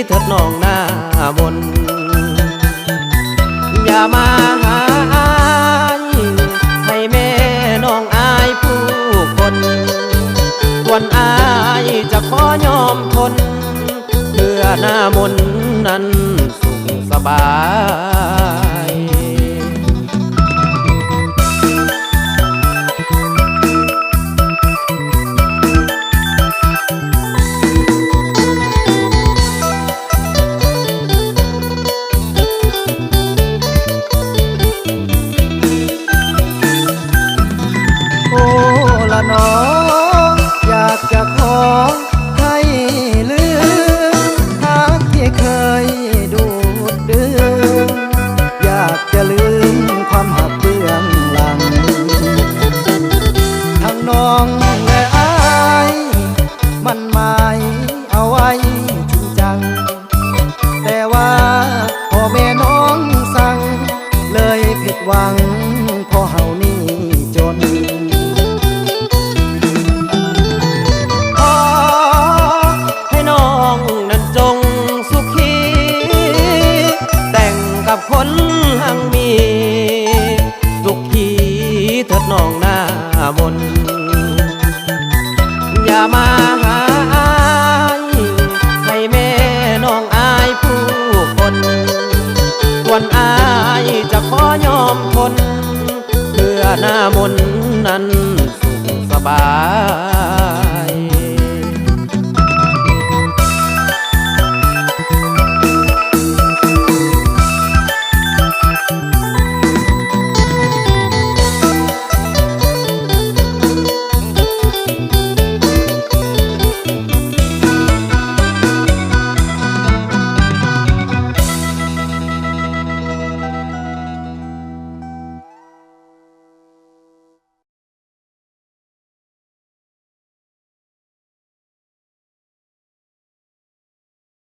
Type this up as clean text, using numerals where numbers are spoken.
เถิดน้องหน้ามนอย่ามาหาอายให้แม่น้องอายผู้คนส่วนอายจะขอยอมทนเพื่อหน้ามนนั้นสุขสบายโอ้ละน้องอยากจะขอให้ลืมหากที่เคยดูดดื่มอยากจะลืมความหักเบื้องหลังทั้งน้องและอายมันหมายเอาไว้จริงจังแต่ว่าพ่อแม่น้องสั่งเลยผิดหวัง